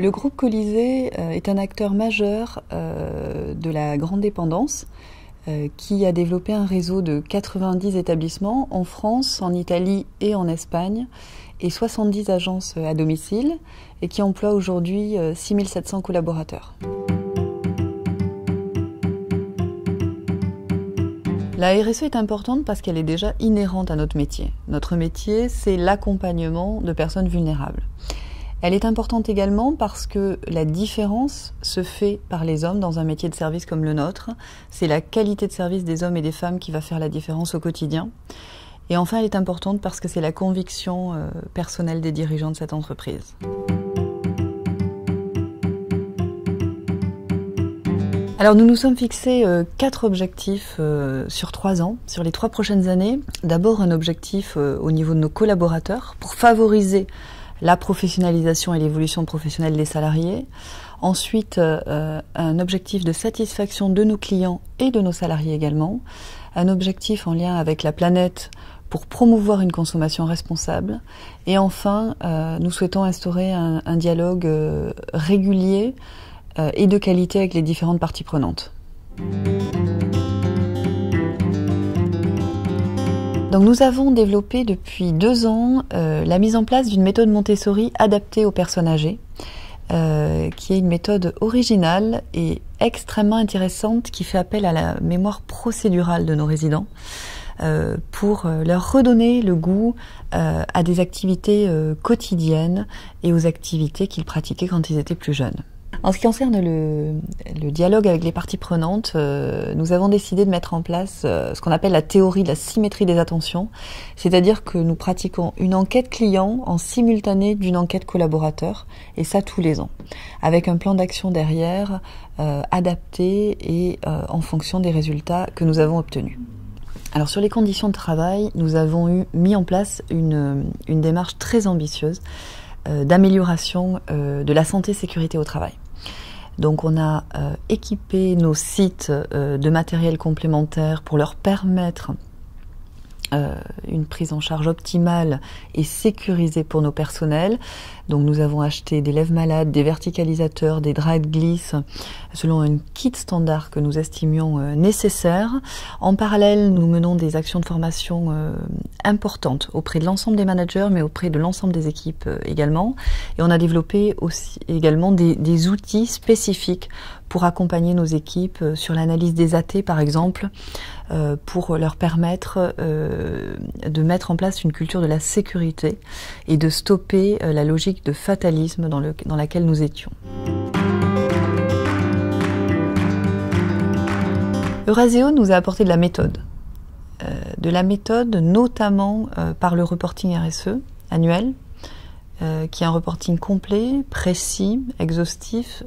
Le groupe Colisée est un acteur majeur de la grande dépendance qui a développé un réseau de 90 établissements en France, en Italie et en Espagne et 70 agences à domicile et qui emploie aujourd'hui 6700 collaborateurs. La RSE est importante parce qu'elle est déjà inhérente à notre métier. Notre métier, c'est l'accompagnement de personnes vulnérables. Elle est importante également parce que la différence se fait par les hommes dans un métier de service comme le nôtre. C'est la qualité de service des hommes et des femmes qui va faire la différence au quotidien. Et enfin, elle est importante parce que c'est la conviction personnelle des dirigeants de cette entreprise. Alors nous nous sommes fixés 4 objectifs sur 3 ans, sur les 3 prochaines années. D'abord un objectif au niveau de nos collaborateurs pour favoriser la professionnalisation et l'évolution professionnelle des salariés. Ensuite un objectif de satisfaction de nos clients et de nos salariés également. Un objectif en lien avec la planète pour promouvoir une consommation responsable. Et enfin nous souhaitons instaurer un dialogue régulier et de qualité avec les différentes parties prenantes. Donc nous avons développé depuis 2 ans la mise en place d'une méthode Montessori adaptée aux personnes âgées, qui est une méthode originale et extrêmement intéressante qui fait appel à la mémoire procédurale de nos résidents pour leur redonner le goût à des activités quotidiennes et aux activités qu'ils pratiquaient quand ils étaient plus jeunes. En ce qui concerne le dialogue avec les parties prenantes, nous avons décidé de mettre en place ce qu'on appelle la théorie de la symétrie des attentions, c'est-à-dire que nous pratiquons une enquête client en simultané d'une enquête collaborateur, et ça tous les ans, avec un plan d'action derrière, adapté et en fonction des résultats que nous avons obtenus. Alors sur les conditions de travail, nous avons mis en place une démarche très ambitieuse d'amélioration de la santé-sécurité au travail. Donc on a équipé nos sites de matériel complémentaire pour leur permettre une prise en charge optimale et sécurisée pour nos personnels. Donc nous avons acheté des lève-malades, des verticalisateurs, des draps de glisse selon un kit standard que nous estimions nécessaire. En parallèle, nous menons des actions de formation importantes auprès de l'ensemble des managers, mais auprès de l'ensemble des équipes également. Et on a développé aussi également des outils spécifiques pour accompagner nos équipes sur l'analyse des AT par exemple, pour leur permettre de mettre en place une culture de la sécurité et de stopper la logique de fatalisme dans laquelle nous étions. Euraseo nous a apporté de la méthode. Notamment par le reporting RSE annuel, qui est un reporting complet, précis, exhaustif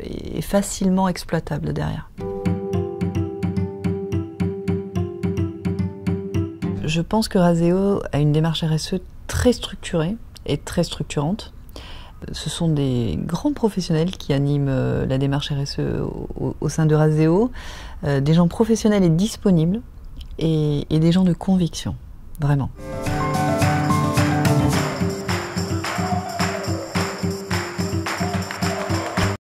et facilement exploitable derrière. Je pense qu'Euraseo a une démarche RSE très structurée et très structurante. Ce sont des grands professionnels qui animent la démarche RSE au sein d'Euraseo, des gens professionnels et disponibles et des gens de conviction, vraiment.